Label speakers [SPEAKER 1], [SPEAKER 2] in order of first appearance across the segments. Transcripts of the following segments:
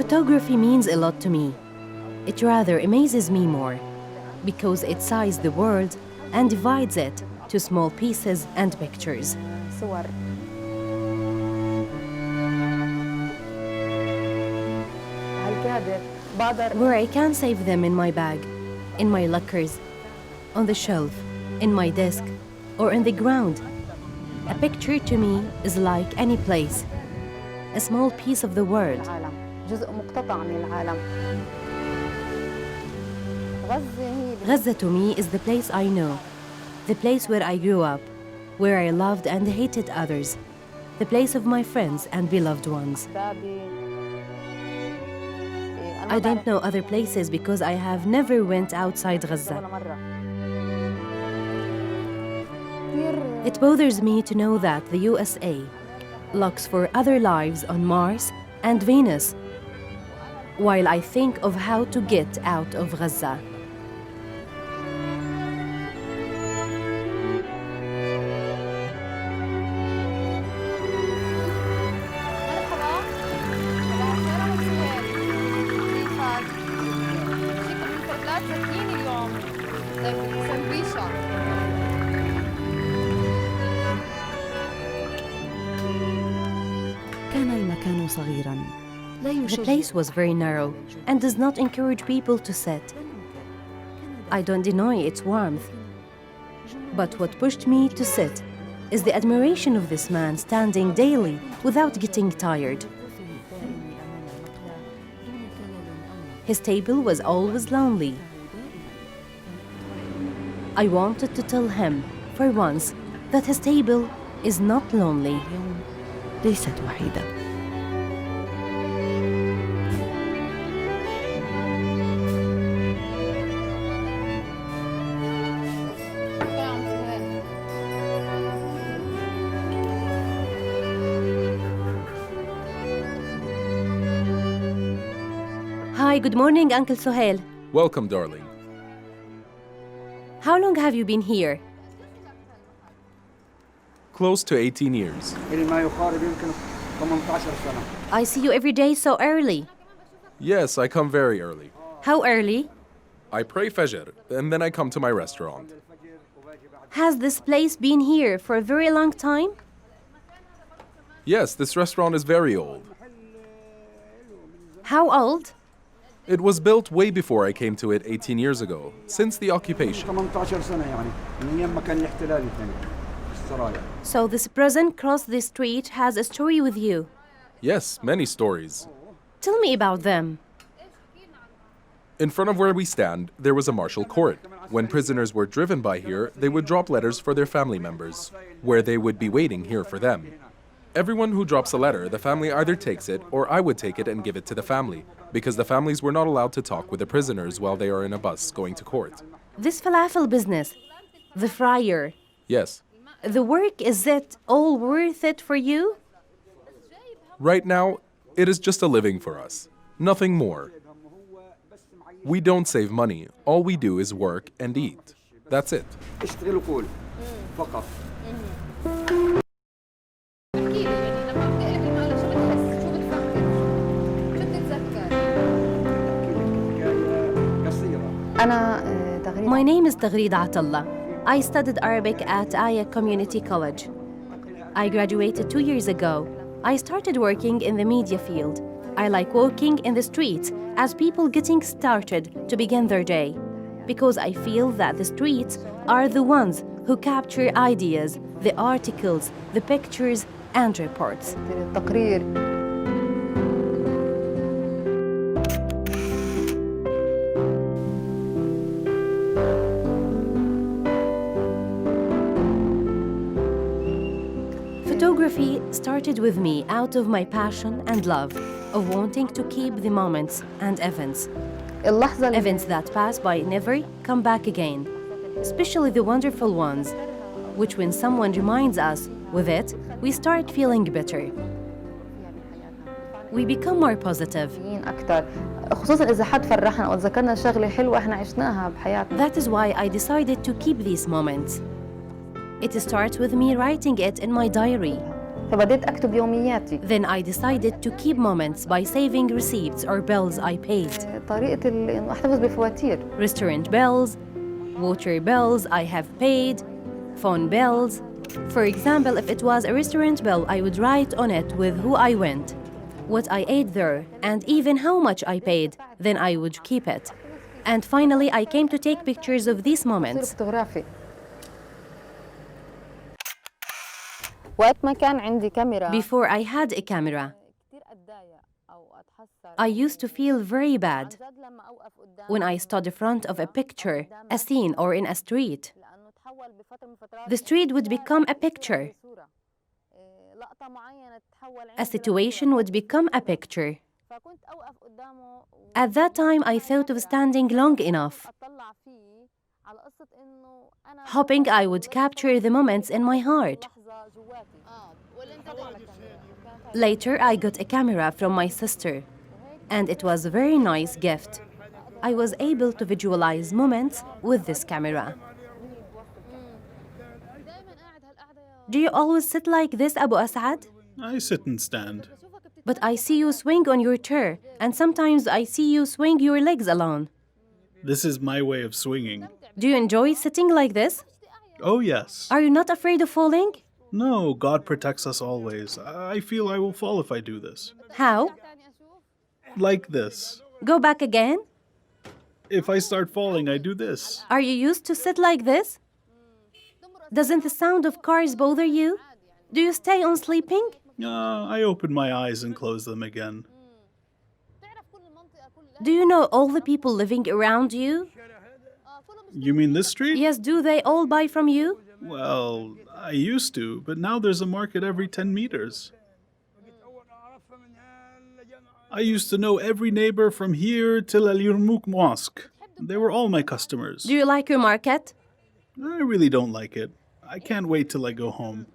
[SPEAKER 1] Photography means a lot to me. It rather amazes me more because it sizes the world and divides it to small pieces and pictures.
[SPEAKER 2] صور.
[SPEAKER 1] Where I can save them in my bag, in my lockers, on the shelf, in my desk, or in the ground. A picture to me is like any place, a small piece of the world.
[SPEAKER 2] جزء مقتطع من العالم.
[SPEAKER 1] Gaza to me is the place I know, the place where I grew up, where I loved and hated others, the place of my friends and beloved ones. I don't know other places because I have never went outside Gaza. It bothers me to know that the USA looks for other lives on Mars and Venus, while I think of how to get out of Gaza.
[SPEAKER 3] كان المكان صغيراً.
[SPEAKER 1] The place was very narrow and does not encourage people to sit. I don't deny its warmth. But what pushed me to sit is the admiration of this man standing daily without getting tired. His table was always lonely. I wanted to tell him, for once, that his table is not lonely.
[SPEAKER 3] ليست وحيدة.
[SPEAKER 1] Hi, good morning, Uncle Sohail.
[SPEAKER 4] Welcome, darling.
[SPEAKER 1] How long have you been here?
[SPEAKER 4] Close to 18 years.
[SPEAKER 1] I see you every day so early.
[SPEAKER 4] Yes, I come very early.
[SPEAKER 1] How early?
[SPEAKER 4] I pray Fajr, and then I come to my restaurant.
[SPEAKER 1] Has this place been here for a very long time?
[SPEAKER 4] Yes, this restaurant is very old.
[SPEAKER 1] How old?
[SPEAKER 4] It was built way before I came to it 18 years ago, since the occupation.
[SPEAKER 1] So this person across the street has a story with you.
[SPEAKER 4] Yes, many stories.
[SPEAKER 1] Tell me about them.
[SPEAKER 4] In front of where we stand, there was a martial court. When prisoners were driven by here, they would drop letters for their family members, where they would be waiting here for them. Everyone who drops a letter, the family either takes it or I would take it and give it to the family, because the families were not allowed to talk with the prisoners while they are in a bus going to court.
[SPEAKER 1] This falafel business, the fryer,
[SPEAKER 4] Yes.
[SPEAKER 1] the work, is it all worth it for you?
[SPEAKER 4] Right now, it is just a living for us. Nothing more. We don't save money. All we do is work and eat. That's it. My name is Taghreed Atallah. I studied Arabic at Aya Community College. I graduated 2 years ago. I started working in the media field. I like walking in the streets as people getting started to begin their day, because I feel that the streets are the ones who capture ideas, the articles, the pictures, and reports. Photography started with me out of my passion and love of wanting to keep the moments and events. Events that pass by never come back again, especially the wonderful ones, which when someone reminds us with it, we start feeling better. We become more positive.
[SPEAKER 2] خصوصا إذا حد فرحنا أو ذكرنا شغلة حلوة إحنا عشناها بحياتنا.
[SPEAKER 1] That is why I decided to keep these moments. It starts with me writing it in my diary.
[SPEAKER 2] فبديت أكتب يومياتي.
[SPEAKER 4] Then I decided to keep moments by saving receipts or bills I paid.
[SPEAKER 2] طريقة إنه أحتفظ بفواتير.
[SPEAKER 4] Restaurant bills, water bills I have paid, phone bills. For example, if it was a restaurant bill, I would write on it with who I went, what I ate there, and even how much I paid. Then I would keep it. And finally, I came to take pictures of these moments.
[SPEAKER 2] فوتوغرافي. وقت ما كان عندي كاميرا.
[SPEAKER 4] Before I had a camera, I used to feel very bad when I stood in front of a picture, a scene, or in a street. The street would become a picture. A situation would become a picture. At that time, I thought of standing long enough, hoping I would capture the moments in my heart. Later, I got a camera from my sister, and it was a very nice gift. I was able to visualize moments with this camera. Do you always sit like this, Abu Asad?
[SPEAKER 5] I sit and stand.
[SPEAKER 4] But I see you swing on your chair, and sometimes I see you swing your legs alone.
[SPEAKER 5] This is my way of swinging.
[SPEAKER 4] Do you enjoy sitting like this?
[SPEAKER 5] Oh, yes.
[SPEAKER 4] Are you not afraid of falling?
[SPEAKER 5] No, God protects us always. I feel I will fall if I do this.
[SPEAKER 4] How?
[SPEAKER 5] Like this.
[SPEAKER 4] Go back again.
[SPEAKER 5] If I start falling, I do this.
[SPEAKER 4] Are you used to sit like this? Doesn't the sound of cars bother you? Do you stay on sleeping?
[SPEAKER 5] I open my eyes and close them again.
[SPEAKER 4] Do you know all the people living around you?
[SPEAKER 5] You mean this street?
[SPEAKER 4] Yes, do they all buy from you?
[SPEAKER 5] Well, I used to, but now there's a market every 10 meters. I used to know every neighbor from here till Al Yarmouk Mosque. They were all my customers.
[SPEAKER 4] Do you like your market?
[SPEAKER 5] I really don't like it. I can't wait till I go home.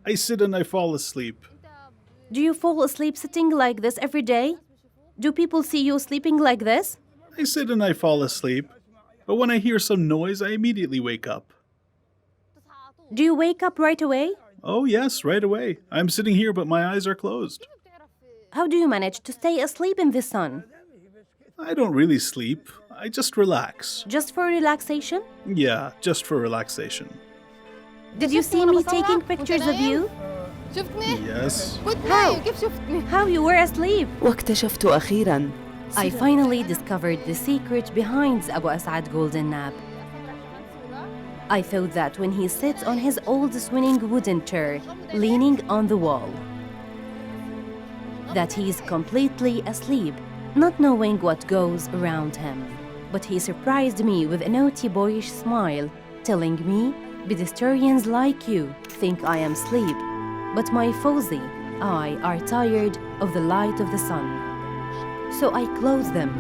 [SPEAKER 5] I sit and I fall asleep.
[SPEAKER 4] Do you fall asleep sitting like this every day? Do people see you sleeping like this?
[SPEAKER 5] I sit and I fall asleep, but when I hear some noise, I immediately wake up.
[SPEAKER 4] Do you wake up right away?
[SPEAKER 5] Oh, yes, right away. I'm sitting here, but my eyes are closed.
[SPEAKER 4] How do you manage to stay asleep in the sun?
[SPEAKER 5] I don't really sleep. I just relax.
[SPEAKER 4] Just for relaxation?
[SPEAKER 5] Yeah, just for relaxation.
[SPEAKER 4] Did you see me taking pictures of you?
[SPEAKER 5] Yes.
[SPEAKER 4] How you were asleep?
[SPEAKER 3] واكتشفت أخيراً
[SPEAKER 4] I finally discovered the secret behind Abu Asad golden nap. I thought that when he sits on his old swinging wooden chair, leaning on the wall, that he's completely asleep, not knowing what goes around him. But he surprised me with a naughty boyish smile, telling me, pedestrians like you think I am asleep, but my Fawzi, I are tired of the light of the sun. So I close them.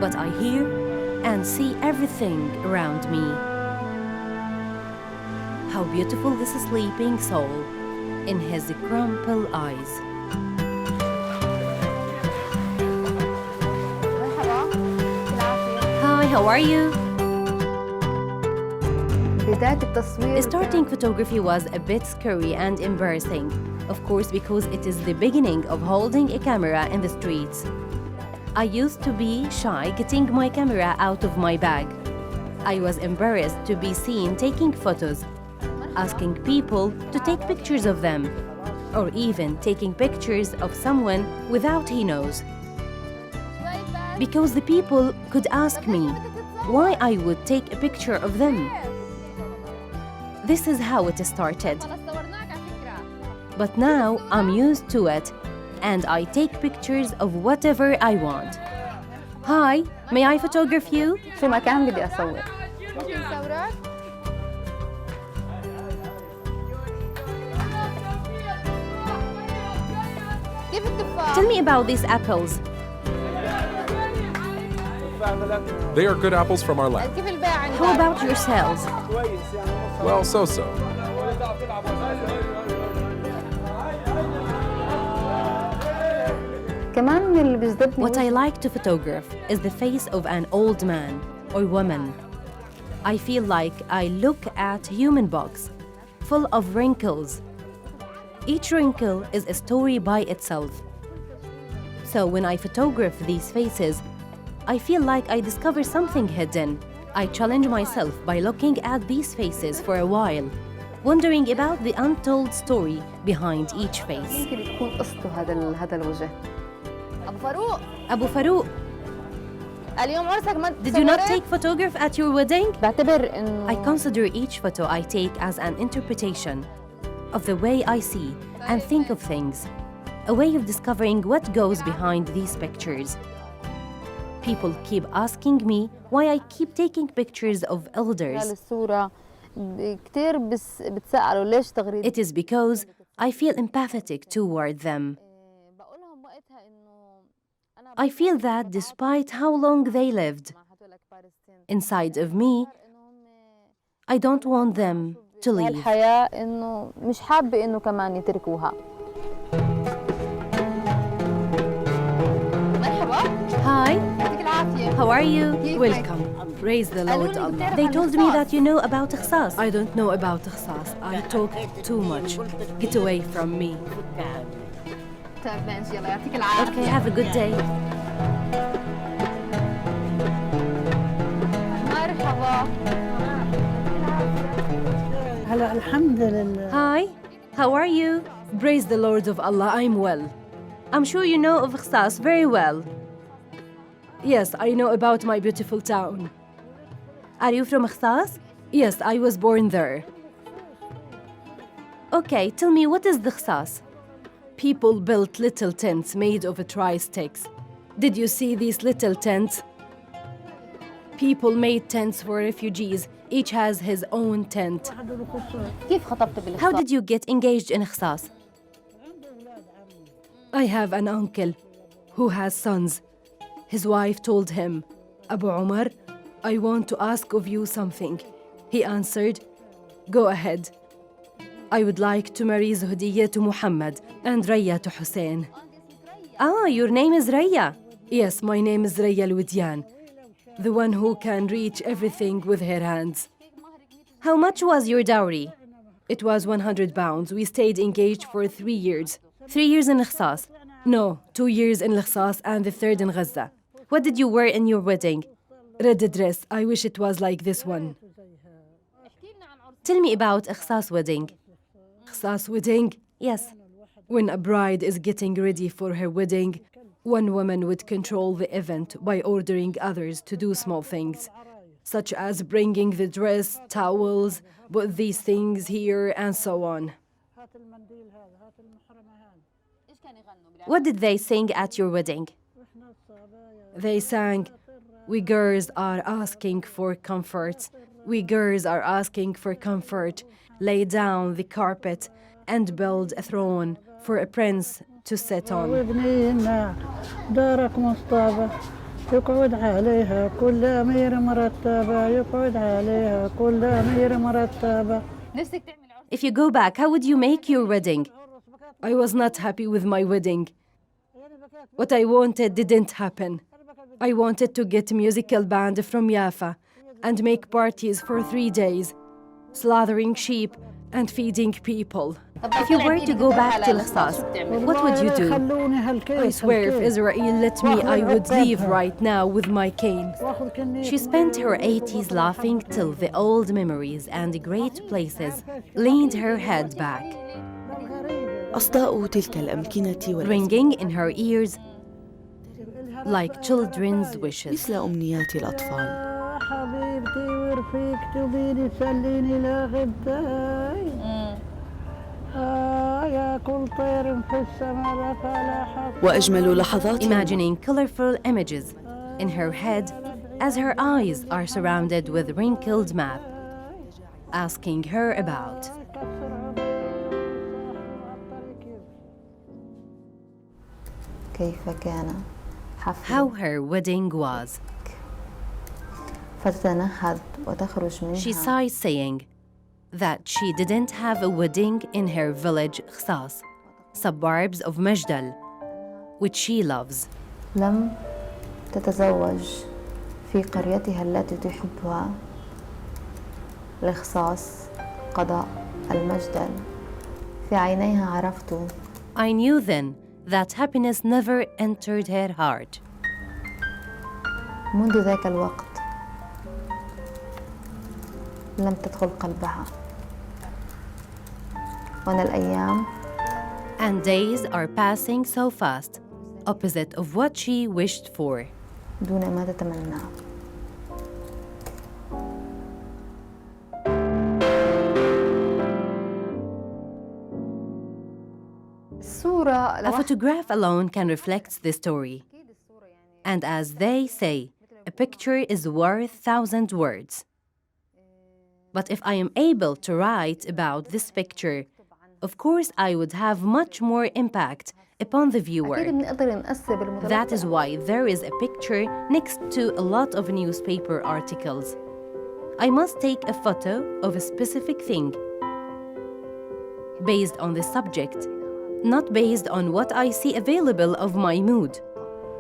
[SPEAKER 4] But I hear and see everything around me. How beautiful this sleeping soul in his crumpled eyes. Hi, how are you?
[SPEAKER 2] بداية التصوير.
[SPEAKER 4] Starting photography was a bit scary and embarrassing, of course, because it is the beginning of holding a camera in the streets. I used to be shy getting my camera out of my bag. I was embarrassed to be seen taking photos, asking people to take pictures of them, or even taking pictures of someone without he knows. Because the people could ask me why I would take a picture of them. This is how it started. But now I'm used to it, and I take pictures of whatever I want. Hi, may I photograph you?
[SPEAKER 2] في مكان بدي أصور.
[SPEAKER 4] Tell me about these apples.
[SPEAKER 6] They are good apples from our land.
[SPEAKER 4] How about yourselves?
[SPEAKER 6] Well, so-so.
[SPEAKER 2] كمان من اللي بيجذبني
[SPEAKER 4] What I like to photograph is the face of an old man or woman. I feel like I look at human box, full of wrinkles, Each wrinkle is a story by itself. So when I photograph these faces, I feel like I discover something hidden. I challenge myself by looking at these faces for a while, wondering about the untold story behind each face.
[SPEAKER 2] يمكن تكون قصته هذا الوجه. أبو فاروق
[SPEAKER 4] Abu Farouk,
[SPEAKER 2] اليوم عرسك ما
[SPEAKER 4] did you not take photograph at your wedding?
[SPEAKER 2] بعتبر إنه
[SPEAKER 4] I consider each photo I take as an interpretation of the way I see and think of things, a way of discovering what goes behind these pictures. People keep asking me why I keep taking pictures of elders.
[SPEAKER 2] الصورة كتير بتسألوا ليش تغريد.
[SPEAKER 4] It is because I feel empathetic toward them.
[SPEAKER 2] بقولهم وقتها إنه أنا
[SPEAKER 4] I feel that despite how long they lived, inside of me, I don't want them to leave.
[SPEAKER 2] الحياة إنه مش حابة إنه كمان يتركوها. مرحبا.
[SPEAKER 4] Hi,
[SPEAKER 2] يعطيك العافية.
[SPEAKER 4] how are you?
[SPEAKER 2] كيفك؟
[SPEAKER 4] Welcome. Praise the Lord
[SPEAKER 2] قالوا لي
[SPEAKER 4] Allah.
[SPEAKER 2] بتعرف
[SPEAKER 4] They
[SPEAKER 2] عن
[SPEAKER 4] told me
[SPEAKER 2] الخصاص.
[SPEAKER 4] that you know about Ikhsas. I don't know about Ikhsas. I talk too much. Get away from me.
[SPEAKER 2] طيب ماشي يلا يعطيك العافية.
[SPEAKER 4] Okay, have a good day.
[SPEAKER 2] مرحبا.
[SPEAKER 7] هلا الحمد لله.
[SPEAKER 4] Hi, how are you? Praise the Lord of Allah, I'm well. I'm sure you know of Ikhsas very well. Yes, I know about my beautiful town. Are you from Ikhsas? Yes, I was born there. Okay, tell me, what is the Ikhsas? People built little tents made of tri-sticks. Did you see these little tents? People made tents for refugees. Each has his own tent.
[SPEAKER 2] كيف خطبت بالخصاص؟
[SPEAKER 4] How did you get engaged in Ikhsas? I have an uncle who has sons. His wife told him, Abu Umar, I want to ask of you something. He answered, go ahead. I would like to marry Zuhdiyya to Muhammad and Raya to Hussein. Ah, your name is Raya. Yes, my name is Raya Al-Widyan, the one who can reach everything with her hands. How much was your dowry? It was 100 pounds. We stayed engaged for 3 years. 3 years in Ikhsas. No, 2 years in Ikhsas and the third in Gaza. What did you wear in your wedding? Red dress. I wish it was like this one. Tell me about Ikhsas wedding. Ikhsas wedding? Yes. When a bride is getting ready for her wedding, one woman would control the event by ordering others to do small things, such as bringing the dress, towels, put these things here, and so on. What did they sing at your wedding? They sang, we girls are asking for comfort. We girls are asking for comfort. Lay down the carpet and build a throne for a prince to sit on.
[SPEAKER 7] وابنينا دارك مصطبة يقعد عليها كل أمير مرتبة يقعد عليها كل أمير مرتبة.
[SPEAKER 2] نفسك تعمل عرس؟
[SPEAKER 4] If you go back, how would you make your wedding? I was not happy with my wedding. What I wanted didn't happen. I wanted to get a musical band from Jaffa and make parties for 3 days, slaughtering sheep and feeding people. If you were to go back to Ikhsas, what would you do?
[SPEAKER 7] خلوني هالكيف
[SPEAKER 4] I swear if Israel let me, I would leave right now with my cane.
[SPEAKER 7] واخذ كني
[SPEAKER 4] She spent her 80s laughing till the old memories and great places leaned her head back,
[SPEAKER 3] أصداء تلك الأمكنة
[SPEAKER 4] ringing in her ears like children's wishes.
[SPEAKER 3] مثل أمنيات الأطفال.
[SPEAKER 7] حبيبتي ورفيقتي وبيني تسليني لغبتي يا كل طير في السماء فلا حق.
[SPEAKER 3] وأجمل لحظات
[SPEAKER 4] Imagining colorful images in her head as her eyes are surrounded with wrinkled map, asking her about.
[SPEAKER 2] كيف كان
[SPEAKER 4] How
[SPEAKER 2] حفل
[SPEAKER 4] her wedding was.
[SPEAKER 2] فتتنهد وتخرج منها.
[SPEAKER 4] She sighed, saying that she didn't have a wedding in her village Ikhsas, suburbs of Majdal, which she loves.
[SPEAKER 2] لم تتزوج في قريتها التي تحبها لإخصاص قضاء المجدل في عينيها عرفت
[SPEAKER 4] I knew then that happiness never entered her heart.
[SPEAKER 2] منذ ذاك الوقت لم تدخل قلبها وأنا الأيام
[SPEAKER 4] And days are passing so fast, opposite of what she wished for.
[SPEAKER 2] دون ما تتمنى.
[SPEAKER 4] A photograph alone can reflect the story. And as they say, a picture is worth 1,000 words. But if I am able to write about this picture, of course I would have much more impact upon the
[SPEAKER 2] أكيد
[SPEAKER 4] viewer.
[SPEAKER 2] بنقدر نأثر بالمتلقي.
[SPEAKER 4] That is why there is a picture next to a lot of newspaper articles. I must take a photo of a specific thing based on the subject, not based on what I see available of my mood.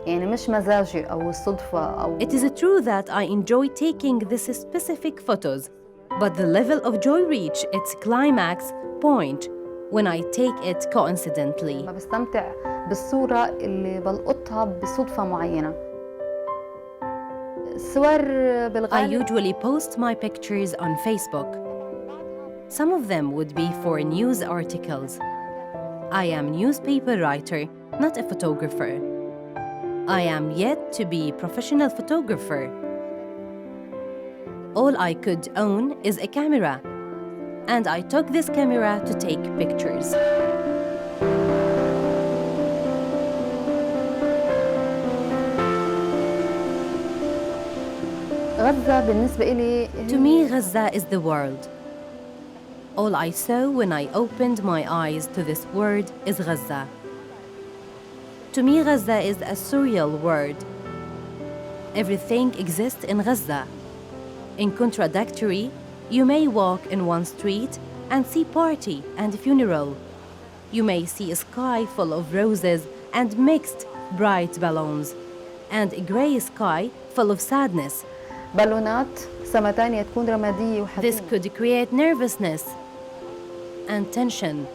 [SPEAKER 2] يعني مش مزاجي أو الصدفة أو
[SPEAKER 4] It is true that I enjoy taking this specific photos, but the level of joy reach its climax point when I take it coincidentally.
[SPEAKER 2] ما بستمتع بالصورة اللي بلقطها بصدفة معينة. الصور
[SPEAKER 4] I
[SPEAKER 2] بالغالب
[SPEAKER 4] usually post my pictures on Facebook. Some of them would be for news articles. I am a newspaper writer, not a photographer. I am yet to be a professional photographer. All I could own is a camera, and I took this camera to take pictures.
[SPEAKER 2] غزة بالنسبة إلي
[SPEAKER 4] To me, Gaza is the world. All I saw when I opened my eyes to this word is Gaza. To me, Gaza is a surreal word. Everything exists in Gaza. In contradictory, you may walk in one street and see party and funeral. You may see a sky full of roses and mixed bright balloons, and a gray sky full of sadness.
[SPEAKER 2] بالونات سما تانية تكون رمادية
[SPEAKER 4] This
[SPEAKER 2] وحزينة.
[SPEAKER 4] could create nervousness and tension.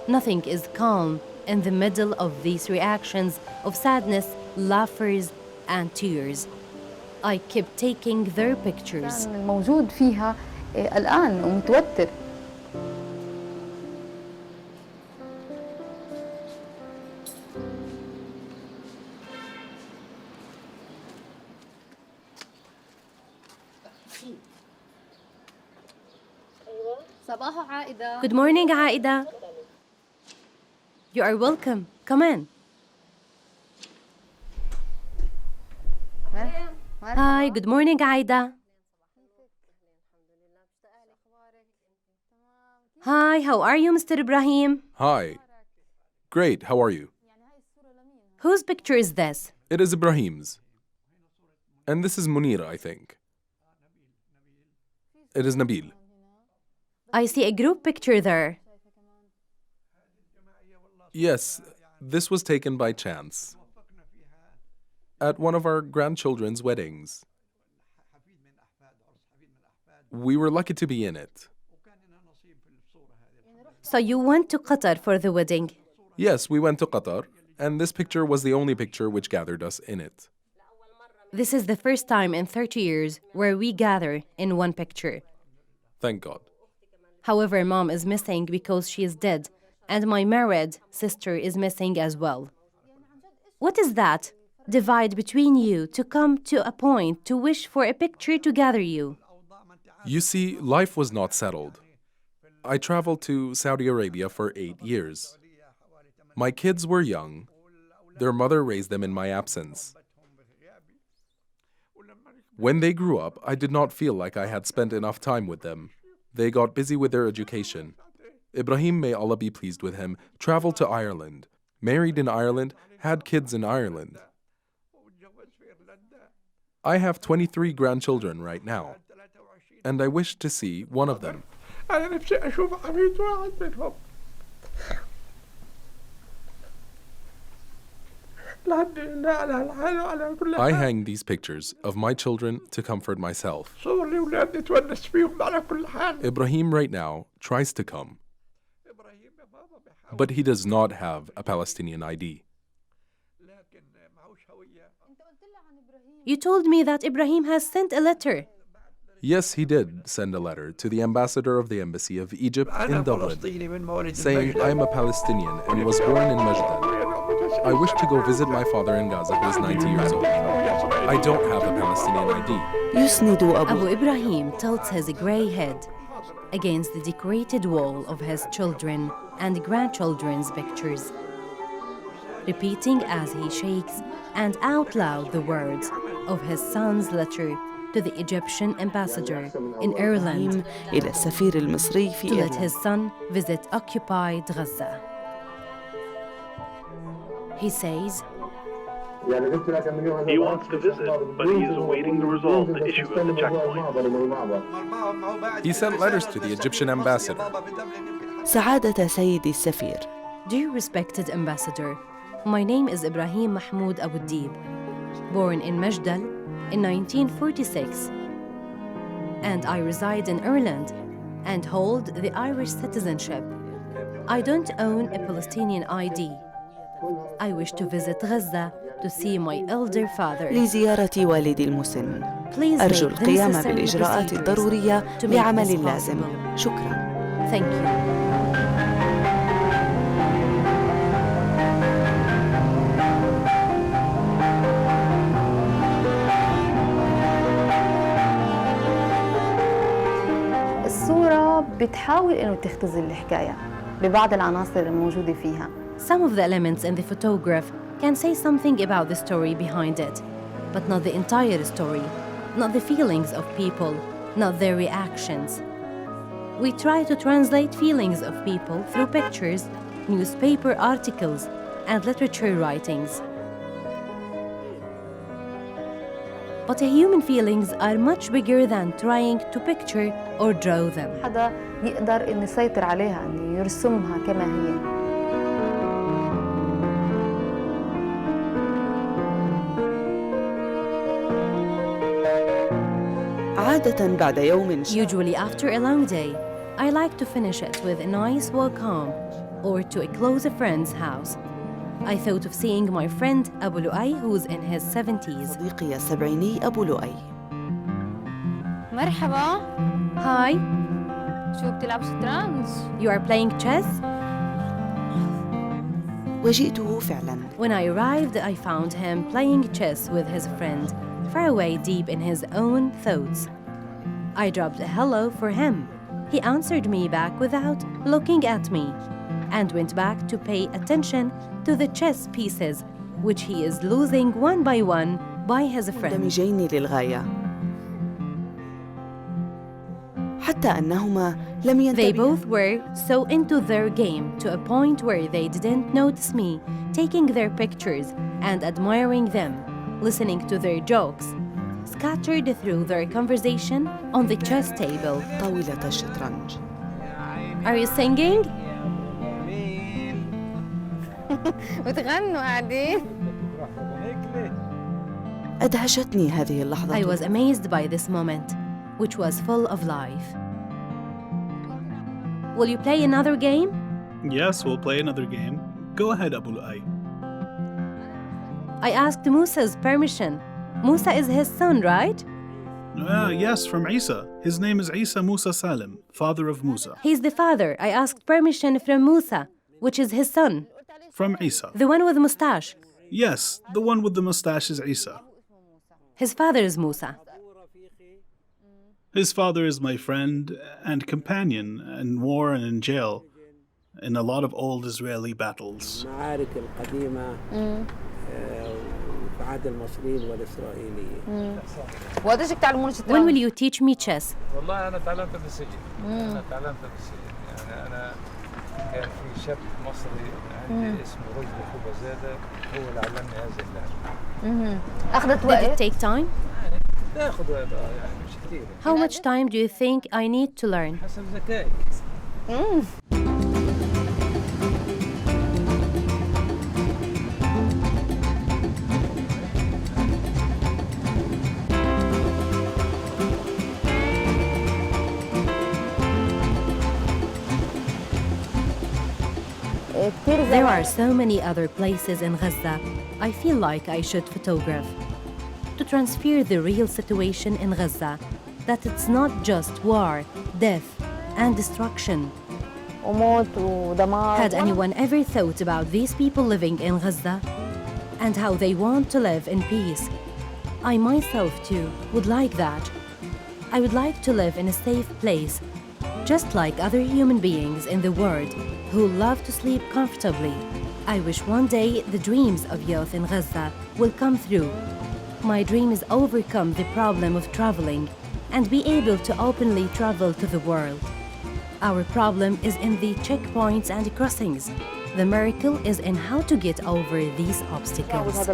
[SPEAKER 4] Nothing is calm in the middle of these reactions of sadness, laughers, and tears. I kept taking their pictures.
[SPEAKER 2] كان الموجود فيها قلقان ومتوتر. صباح عائدة.
[SPEAKER 4] Good morning, Aida. You are welcome. Come in. Hi, good morning, Aida. Hi, how are you, Mr. Ibrahim?
[SPEAKER 6] Hi. Great, how are you?
[SPEAKER 4] Whose picture is this?
[SPEAKER 6] It is Ibrahim's. And this is Munira, I think. It is Nabil.
[SPEAKER 4] I see a group picture there.
[SPEAKER 6] Yes, this was taken by chance. At one of our grandchildren's weddings. We were lucky to be in it.
[SPEAKER 4] So you went to Qatar for the wedding.
[SPEAKER 6] Yes, we went to Qatar, and this picture was the only picture which gathered us in it.
[SPEAKER 4] This is the first time in 30 years where we gather in one picture.
[SPEAKER 6] Thank God.
[SPEAKER 4] However, mom is missing because she is dead, and my married sister is missing as well. What is that divide between you to come to a point to wish for a picture to gather you?
[SPEAKER 6] You see, life was not settled. I traveled to Saudi Arabia for 8 years. My kids were young. Their mother raised them in my absence. When they grew up, I did not feel like I had spent enough time with them. They got busy with their education. Ibrahim, may Allah be pleased with him, traveled to Ireland, married in Ireland, had kids in Ireland. I have 23 grandchildren right now, and I wish to see one of them.
[SPEAKER 8] أنا نفسي أشوف عميد واحد منهم. الحمد لله على الحال وعلى كل
[SPEAKER 6] I
[SPEAKER 8] حال.
[SPEAKER 6] hang these pictures of my children to comfort myself.
[SPEAKER 8] صور لأولادي تونس فيهم على كل حال.
[SPEAKER 6] Ibrahim right now tries to come. but he does not have a Palestinian ID.
[SPEAKER 4] You told me that Ibrahim has sent a letter.
[SPEAKER 6] Yes, he did send a letter to the ambassador of the Embassy of Egypt in Dublin, saying, I am a Palestinian and was born in Majdan. I wish to go visit my father in Gaza, who is 90 years old. I don't have a Palestinian ID.
[SPEAKER 3] يسند
[SPEAKER 4] Abu Ibrahim tilts his grey head against the decorated wall of his children and grandchildren's pictures, repeating as he shakes and out loud the words of his son's letter to the Egyptian ambassador in Ireland
[SPEAKER 3] إلى السفير المصري في
[SPEAKER 4] to let
[SPEAKER 3] إيران.
[SPEAKER 4] his son visit occupied Gaza. He says,
[SPEAKER 9] He wants to visit, but he is awaiting the result, the issue of the checkpoint.
[SPEAKER 6] He sent letters to the Egyptian ambassador.
[SPEAKER 3] سعادة سيدي السفير.
[SPEAKER 4] Dear respected ambassador, my name is Ibrahim Mahmoud Abu Dib, born in Majdal in 1946, and I reside in Ireland and hold the Irish citizenship. I don't own a Palestinian ID. I wish to visit Gaza to see my elder father.
[SPEAKER 3] لزيارة والدي المسن.
[SPEAKER 4] Please
[SPEAKER 3] أرجو
[SPEAKER 4] make the
[SPEAKER 3] القيام
[SPEAKER 4] necessary
[SPEAKER 3] بالإجراءات
[SPEAKER 4] procedures
[SPEAKER 3] الضرورية
[SPEAKER 4] to make
[SPEAKER 3] لعمل
[SPEAKER 4] this
[SPEAKER 3] اللازم.
[SPEAKER 4] possible.
[SPEAKER 3] شكراً.
[SPEAKER 4] Thank you.
[SPEAKER 2] الصورة بتحاول إنه تختزل الحكاية ببعض العناصر الموجودة فيها.
[SPEAKER 4] Some of the elements in the photograph can say something about the story behind it, but not the entire story, not the feelings of people, not their reactions. We try to translate feelings of people through pictures, newspaper articles, and literature writings. But human feelings are much bigger than trying to picture or draw them.
[SPEAKER 2] حدا يقدر إنه يسيطر عليها، إنه يرسمها كما هي.
[SPEAKER 3] عادة بعد يوم
[SPEAKER 4] Usually after a long day, I like to finish it with a nice walk home or to a close friend's house. I thought of seeing my friend Abu Lu'ay, who's in his 70s.
[SPEAKER 3] صديقي السبعيني أبو لؤي.
[SPEAKER 10] مرحبا.
[SPEAKER 4] Hi,
[SPEAKER 10] شو بتلعب شطرنج؟
[SPEAKER 4] you are playing chess?
[SPEAKER 3] وجئته فعلاً.
[SPEAKER 4] When I arrived, I found him playing chess with his friend, far away deep in his own thoughts. I dropped a hello for him. He answered me back without looking at me and went back to pay attention to the chess pieces, which he is losing one by one by his friend.
[SPEAKER 3] مندمجين للغاية. حتى أنهما لم
[SPEAKER 4] They
[SPEAKER 3] ينتبها.
[SPEAKER 4] both were so into their game to a point where they didn't notice me taking their pictures and admiring them, listening to their jokes, scattered through their conversation on the chess table.
[SPEAKER 3] طاولة الشطرنج.
[SPEAKER 4] Are you singing?
[SPEAKER 10] بتغنوا قاعدين؟
[SPEAKER 3] أدهشتني هذه اللحظة.
[SPEAKER 4] I was amazed by this moment, which was full of life. Will you play another game?
[SPEAKER 5] Yes, we'll play another game. Go ahead, Abu Lu'ay.
[SPEAKER 4] I asked Musa's permission. Musa is his son, right?
[SPEAKER 5] Yes, from Isa. His name is Isa Musa Salim, father of Musa.
[SPEAKER 4] He's the father. I asked permission from Musa, which is his son.
[SPEAKER 5] From Isa.
[SPEAKER 4] The one with the mustache.
[SPEAKER 5] Yes, the one with the mustache is Isa.
[SPEAKER 4] His father is Musa.
[SPEAKER 5] His father is my friend and companion in war and in jail in a lot of old Israeli battles.
[SPEAKER 7] المعارك القديمة في عهد المصريين والإسرائيليين.
[SPEAKER 10] وقت ايش تعلمون
[SPEAKER 4] When
[SPEAKER 10] شطرنج؟
[SPEAKER 4] will you teach me chess?
[SPEAKER 11] والله أنا تعلمت في السجن. أنا تعلمت في السجن، يعني أنا كان في شاب مصري عندي اسمه رشدي خوبزادة هو اللي علمني هذه اللعبة.
[SPEAKER 2] أخذت
[SPEAKER 4] Did it
[SPEAKER 2] وقت.
[SPEAKER 4] take time?
[SPEAKER 11] تاخذ وقت يعني مش كثير.
[SPEAKER 4] How much time do you think I need to learn?
[SPEAKER 11] حسب ذكائك.
[SPEAKER 4] There are so many other places in Gaza I feel like I should photograph. To transfer the real situation in Gaza, that it's not just war, death, and destruction. Had anyone ever thought about these people living in Gaza and how they want to live in peace? I myself too would like that. I would like to live in a safe place, just like other human beings in the world who love to sleep comfortably. I wish one day the dreams of youth in Gaza will come through. My dream is overcome the problem of traveling and be able to openly travel to the world. Our problem is in the checkpoints and crossings. The miracle is in how to get over these obstacles.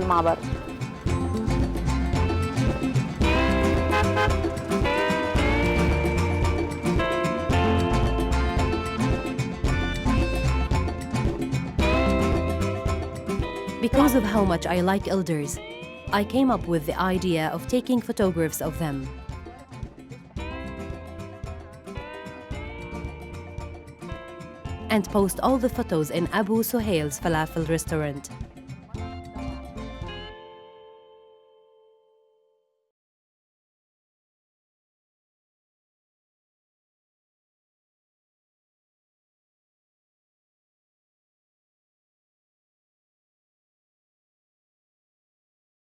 [SPEAKER 4] Because of how much I like elders, I came up with the idea of taking photographs of them. And post all the photos in Abu Suhail's falafel restaurant.